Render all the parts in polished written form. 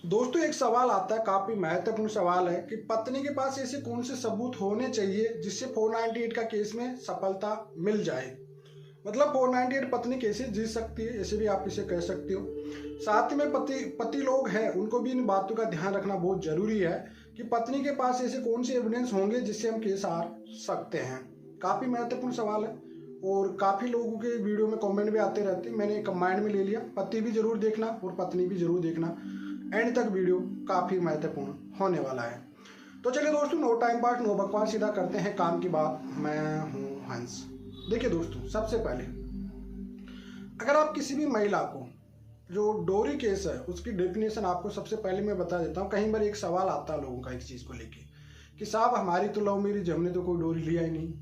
दोस्तों एक सवाल आता है, काफी महत्वपूर्ण सवाल है कि पत्नी के पास ऐसे कौन से सबूत होने चाहिए जिससे 498 का केस में सफलता मिल जाए। मतलब 498 पत्नी कैसे जीत सकती है, ऐसे भी आप इसे कह सकते हो। साथ में पति लोग हैं, उनको भी इन बातों का ध्यान रखना बहुत जरूरी है कि पत्नी के पास ऐसे कौन से एविडेंस होंगे जिससे हम केस हार सकते हैं। काफी महत्वपूर्ण सवाल है और काफी लोगों के वीडियो में कमेंट भी आते रहते हैं। मैंने कंबाइंड में ले लिया, पति भी जरूर देखना और पत्नी भी जरूर देखना, एंड तक वीडियो काफी महत्वपूर्ण होने वाला है। तो चलिए दोस्तों, नो टाइम पास नो बकवास, सीधा करते हैं काम की बात। मैं हूं हंस। देखिए दोस्तों, सबसे पहले अगर आप किसी भी महिला को, जो डोरी केस है उसकी डेफिनेशन आपको सबसे पहले मैं बता देता हूँ। कहीं बार एक सवाल आता है लोगों का एक चीज को लेके कि साहब हमारी तो लव मैरिज, हमने तो कोई डोरी लिया ही नहीं।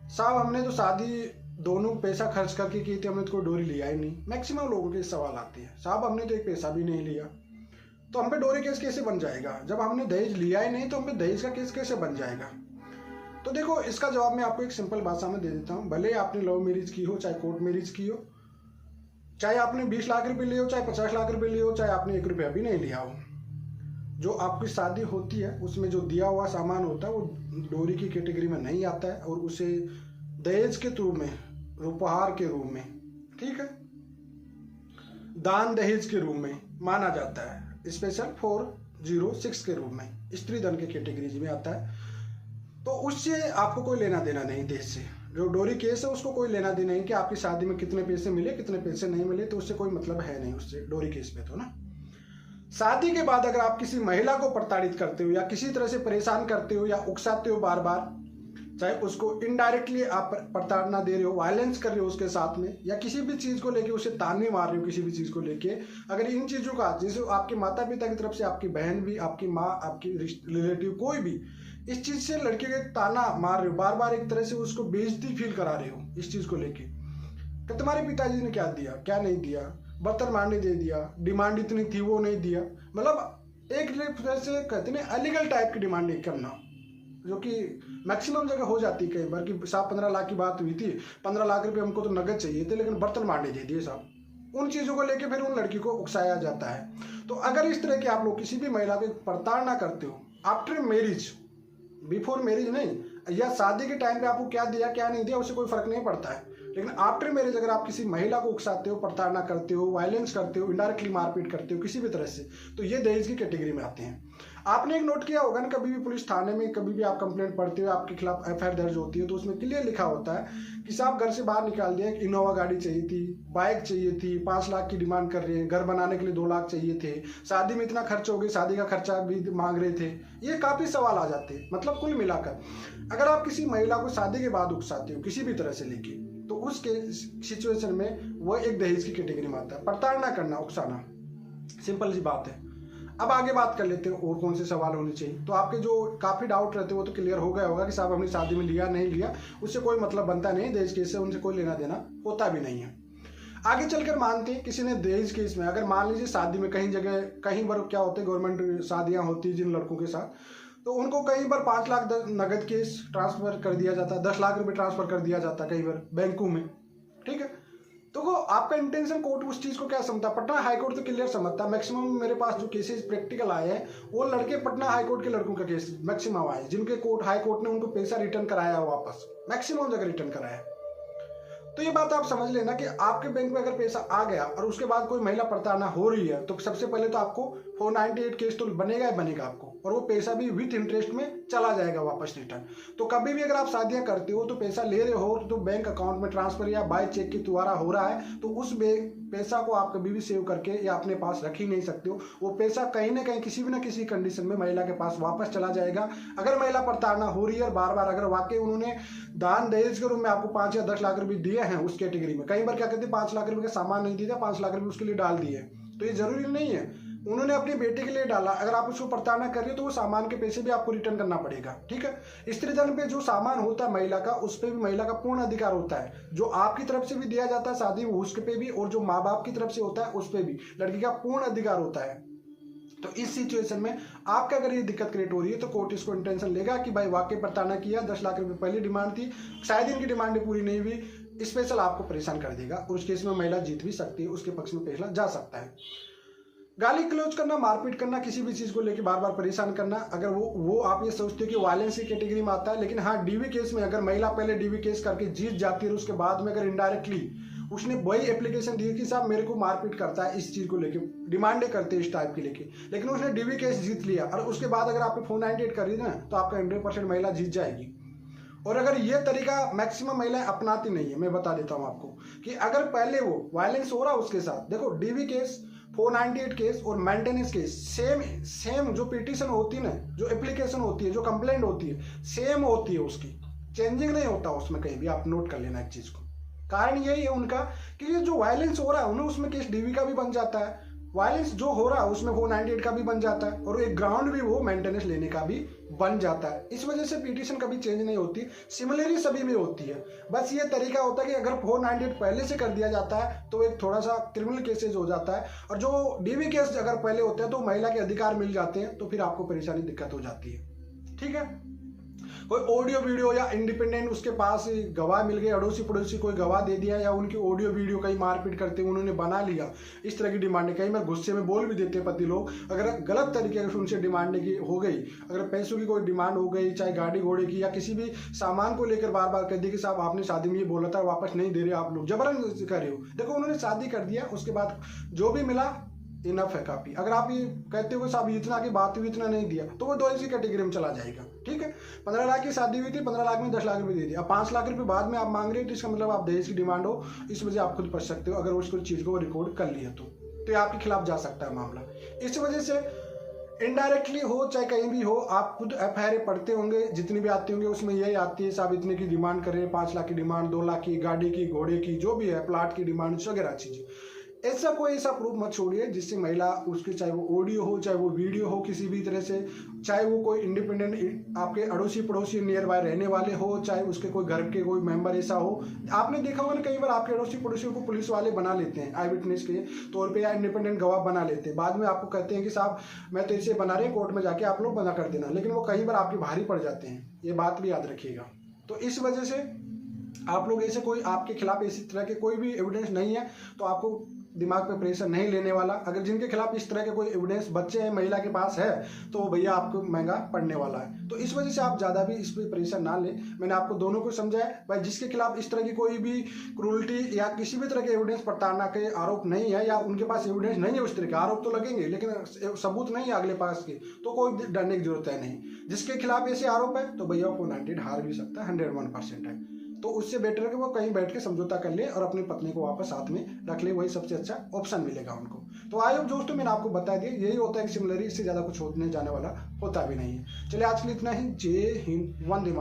साहब हमने तो शादी दोनों पैसा खर्च करके की थी, हमने तो कोई डोरी लिया ही नहीं। मैक्सिमम लोगों के सवाल आते हैं, साहब हमने तो एक पैसा भी नहीं लिया, तो हम पे डोरी केस कैसे बन जाएगा। जब हमने दहेज लिया ही नहीं तो हम पे दहेज का केस कैसे बन जाएगा। तो देखो, इसका जवाब मैं आपको एक सिंपल भाषा में दे देता हूँ। भले आपने लव मैरिज की हो, चाहे कोर्ट मैरिज की हो, चाहे आपने 20 लाख रुपए लिए हो, चाहे 50 लाख रुपए लिए हो, चाहे आपने 1 रुपया भी नहीं लिया हो, जो आपकी शादी होती है उसमें जो दिया हुआ सामान होता है वो डोरी की कैटेगरी में नहीं आता है और उसे दहेज के रूप में, उपहार के रूप में, ठीक है, दान दहेज के रूप में माना जाता है। स्पेशल 406 के रूप में स्त्री धन के कैटेगरी में आता है। तो उससे आपको कोई लेना देना नहीं, दहेज से। जो डोरी केस है उसको कोई लेना देना नहीं कि आपकी शादी में कितने पैसे मिले कितने पैसे नहीं मिले, तो उससे कोई मतलब है नहीं उससे, डोरी केस पे तो ना। शादी के बाद अगर आप किसी महिला को प्रताड़ित करते हो या किसी तरह से परेशान करते हो या उकसाते हो बार बार, चाहे उसको इनडायरेक्टली आप प्रताड़ना दे रहे हो, वायलेंस कर रहे हो उसके साथ में, या किसी भी चीज को लेके उसे ताने मार रहे हो, किसी भी चीज को लेके, अगर इन चीजों का, जैसे आपके माता पिता की तरफ से आपकी बहन भी, आपकी माँ, आपकी रिलेटिव कोई भी इस चीज से लड़के के ताना मार रहे हो, बार बार एक तरह से उसको बेइज्जती फील करा रहे हो इस चीज को लेके कि तुम्हारे पिताजी ने क्या दिया, क्या नहीं दिया, बर्तन मारने दे दिया, डिमांड इतनी थी वो नहीं दिया, मतलब एक तरह से कहते हैं अलीगल टाइप की डिमांड नहीं करना, जो कि मैक्सिमम जगह हो जाती है कई बार कि साहब 15 लाख की बात हुई थी, 15 लाख रुपए हमको तो नगद चाहिए थे लेकिन बर्तन मारने दे दिए साहब। उन चीज़ों को लेके फिर उन लड़की को उकसाया जाता है। तो अगर इस तरह के आप लोग किसी भी महिला को प्रताड़ना करते हो आफ्टर मैरिज, बिफोर मैरिज नहीं, या शादी के टाइम पे आपको क्या दिया क्या नहीं दिया उससे कोई फर्क नहीं पड़ता है, लेकिन आफ्टर मैरिज अगर आप किसी महिला को उकसाते हो, प्रताड़ना करते हो, वायलेंस करते हो, इनडायरेक्टली मारपीट करते हो किसी भी तरह से, तो ये दहेज की कैटेगरी में आते हैं। आपने एक नोट किया होगा ना, कभी भी पुलिस थाने में कभी भी आप कंप्लेंट पढ़ते हो, आपके खिलाफ एफआईआर दर्ज होती है, तो उसमें क्लियर लिखा होता है कि साहब घर से बाहर निकाल दिया, एक इनोवा गाड़ी चाहिए थी, बाइक चाहिए थी, 5 लाख की डिमांड कर रहे हैं, घर बनाने के लिए 2 लाख चाहिए थे, शादी में इतना खर्च हो गया, शादी का खर्चा भी मांग रहे थे। ये काफी सवाल आ जाते हैं। मतलब कुल मिलाकर अगर आप किसी महिला को शादी के बाद उकसाते हो किसी भी तरह से लेके, तो उसके सिचुएशन में वो एक दहेज की कैटेगरी में आता है। प्रताड़ना करना, उकसाना, सिंपल सी बात है। अब आगे बात कर लेते हैं और कौन से सवाल होने चाहिए। तो आपके जो काफी डाउट रहते हैं वो तो क्लियर हो गया होगा कि साहब हमने शादी में लिया नहीं लिया, उससे कोई मतलब बनता नहीं, दहेज केस से उनसे कोई लेना देना होता भी नहीं है। आगे चलकर मानते हैं किसी ने दहेज केस में, अगर मान लीजिए शादी में कहीं जगह, कहीं बार क्या होते हैं, गवर्नमेंट शादियां होती है जिन लड़कों के साथ, तो उनको कई बार 5 लाख नगद केस ट्रांसफर कर दिया जाता है, 10 लाख रुपए ट्रांसफर कर दिया जाता है कई बार बैंकों में, ठीक है। तो वो आपका इंटेंशन, कोर्ट उस चीज को क्या समझता है, पटना हाईकोर्ट तो क्लियर समझता है। मैक्सिमम मेरे पास जो केसेस प्रैक्टिकल आए हैं वो लड़के पटना हाईकोर्ट के लड़कों का केस मैक्सिमम आए, जिनके कोर्ट हाईकोर्ट ने उनको पैसा रिटर्न कराया वापस, मैक्सिमम जगह रिटर्न कराया। तो ये बात आप समझ लेना कि आपके बैंक में अगर पैसा आ गया और उसके बाद कोई महिला प्रताड़ना हो रही है, तो सबसे पहले तो आपको 498 केस तो बनेगा ही बनेगा आपको, और वो पैसा भी विथ इंटरेस्ट में चला जाएगा वापस रिटर्न। तो कभी भी अगर आप शादियां करते हो तो पैसा ले रहे हो तो बैंक अकाउंट में ट्रांसफर या बाय चेक के द्वारा हो रहा है, तो उस पैसा को आप कभी भी सेव करके या अपने पास रख ही नहीं सकते हो। वो पैसा कहीं ना कहीं किसी भी ना किसी कंडीशन में महिला के पास वापस चला जाएगा। अगर महिला प्रताड़ना हो रही है और बार बार अगर वाकई उन्होंने दान दहेज के रूप में आपको 5 या 10 लाख रुपए दिए हैं उस कैटेगरी में, कई बार क्या कहते हैं 5 लाख रुपए का सामान नहीं दिया, 5 लाख रुपए उसके लिए डाल दिए, तो ये जरूरी नहीं है उन्होंने अपने बेटे के लिए डाला। अगर आप उसको प्रताड़ना कर रहे हो तो वो सामान के पैसे भी आपको रिटर्न करना पड़ेगा, ठीक है। स्त्री धन पे जो सामान होता है महिला का, उस पे भी महिला का पूर्ण अधिकार होता है, जो आपकी तरफ से भी दिया जाता है शादी में उसके पे भी, और जो माँ बाप की तरफ से होता है उस पे भी लड़की का पूर्ण अधिकार होता है। तो इस सिचुएशन में आपका अगर ये दिक्कत क्रिएट हो रही है तो कोर्ट इसको इंटेंशन लेगा कि भाई वाकई प्रताड़ना किया, 10 लाख रुपए पहले डिमांड थी, शायद इनकी डिमांड पूरी नहीं हुई, स्पेशल आपको परेशान कर देगा, और उस केस में महिला जीत भी सकती है, उसके पक्ष में फैसला जा सकता है। गाली गलौज करना, मारपीट करना, किसी भी चीज़ को लेकर बार बार परेशान करना, अगर वो आप ये सोचते हो कि वायलेंस की कैटेगरी में आता है। लेकिन हाँ, डीवी केस में अगर महिला पहले डीवी केस करके जीत जाती है और उसके बाद में अगर इनडायरेक्टली उसने वही एप्लीकेशन दी कि साहब मेरे को मारपीट करता है इस चीज़ को लेके, डिमांडें करते हैं इस टाइप की लेके, लेकिन उसने डीवी केस जीत लिया और उसके बाद अगर आप 498 कर रही ना, तो आपका 100% महिला जीत जाएगी। और अगर ये तरीका मैक्सिमम महिलाएं अपनाती नहीं है, मैं बता देता हूँ आपको कि अगर पहले वो वायलेंस हो रहा है उसके साथ, देखो डीवी केस, 498 केस और मेंटेनेंस केस सेम जो पिटीशन होती है ना, जो एप्लीकेशन होती है, जो कंप्लेंट होती है, सेम होती है, उसकी चेंजिंग नहीं होता उसमें कहीं भी। आप नोट कर लेना एक चीज़ को। कारण यही है उनका कि ये जो वायलेंस हो रहा है उन्हें उसमें केस डीवी का भी बन जाता है, वायलेंस जो हो रहा है उसमें 498 का भी बन जाता है, और एक ग्राउंड भी वो मेंटेनेंस लेने का भी बन जाता है। इस वजह से पिटीशन कभी चेंज नहीं होती, सिमिलरली सभी में होती है। बस ये तरीका होता है कि अगर 498 पहले से कर दिया जाता है तो एक थोड़ा सा क्रिमिनल केसेज हो जाता है, और जो डीवी केस अगर पहले होते हैं तो महिला के अधिकार मिल जाते हैं, तो फिर आपको परेशानी दिक्कत हो जाती है। ठीक है, कोई ऑडियो वीडियो या इंडिपेंडेंट उसके पास गवाह मिल गए, अड़ोसी पड़ोसी कोई गवाह दे दिया, या उनकी ऑडियो वीडियो कहीं मारपीट करते हुए उन्होंने बना लिया, इस तरह की डिमांडें कई बार गुस्से में बोल भी देते पति लोग। अगर गलत तरीके से उनसे डिमांडें की हो गई, अगर पैसों की कोई डिमांड हो गई, चाहे गाड़ी घोड़े की या किसी भी सामान को लेकर बार बार कह दी कि साहब आपने शादी में ये बोला था वापस नहीं दे रहे, आप लोग जबरन कर रहे हो। देखो उन्होंने शादी कर दिया, उसके बाद जो भी मिला इनफ है काफी। अगर आप ये कहते हो साहब इतना की बात हुई, इतना नहीं दिया, तो वो 2 ऐसी कैटेगरी में चला जाएगा। ठीक है, 15 लाख की शादी हुई थी, 15 लाख में 10 लाख रुपए दे दिया, अब 5 लाख रुपए बाद में आप मांग रहे हो, तो इसका मतलब आप दहेज की डिमांड हो, इस वजह आप खुद पढ़ सकते हो। अगर उस चीज को रिकॉर्ड कर लिया तो ये आपके खिलाफ जा सकता है मामला। इस वजह से इनडायरेक्टली हो चाहे कहीं भी हो, आप खुद FIR पढ़ते होंगे, जितनी भी आती होंगे उसमें यही आती है साहब इतने की डिमांड कर रहे हैं, 5 लाख की डिमांड, 2 लाख की, गाड़ी की, घोड़े की, जो भी है, प्लाट की डिमांड वगैरह चीजें। ऐसा कोई ऐसा प्रूफ मत छोड़िए जिससे महिला उसकी, चाहे वो ऑडियो हो चाहे वो वीडियो हो, किसी भी तरह से, चाहे वो कोई इंडिपेंडेंट आपके अड़ोसी पड़ोसी नियर बाय रहने वाले हो, चाहे उसके कोई घर के कोई मेंबर ऐसा हो। आपने देखा होगा ना कई बार आपके अड़ोसी पड़ोसियों को पुलिस वाले बना लेते हैं आई विटनेस के तौर पे, या इंडिपेंडेंट गवाह बना लेते हैं। बाद में आपको कहते हैं कि साहब मैं तो इसे बना रहे हैं, कोर्ट में जाके आप लोग बना कर देना, लेकिन वो कई बार आपके भारी पड़ जाते हैं। ये बात भी याद रखिएगा। तो इस वजह से आप लोग ऐसे कोई आपके खिलाफ इसी तरह के कोई भी एविडेंस नहीं है तो आपको दिमाग पे प्रेशर नहीं लेने वाला। अगर जिनके खिलाफ इस तरह के कोई एविडेंस बच्चे हैं, महिला के पास है, तो भैया आपको महंगा पड़ने वाला है। तो इस वजह से आप ज़्यादा भी इस पर प्रेशर ना लें। मैंने आपको दोनों को समझाया भाई, जिसके खिलाफ इस तरह की कोई भी क्रूरल्टी या किसी भी तरह के एविडेंस प्रताड़ना के आरोप नहीं है, या उनके पास एविडेंस नहीं है, उस तरह के आरोप तो लगेंगे लेकिन सबूत नहीं है अगले पास के, तो कोई डरने की जरूरत है नहीं। जिसके खिलाफ ऐसे आरोप है तो भैया 498 हार भी सकता है, 101% है। तो उससे बेटर है कि वो कहीं बैठ के समझौता कर ले और अपनी पत्नी को वापस साथ में रख ले, वही सबसे अच्छा ऑप्शन मिलेगा उनको। तो आई होप दोस्तों मैंने आपको बता दिया, यही होता है कि सिमिलरली इससे ज़्यादा कुछ होने जाने वाला होता भी नहीं है। चलिए आज के लिए इतना ही। जय हिंद, वंदे मातरम।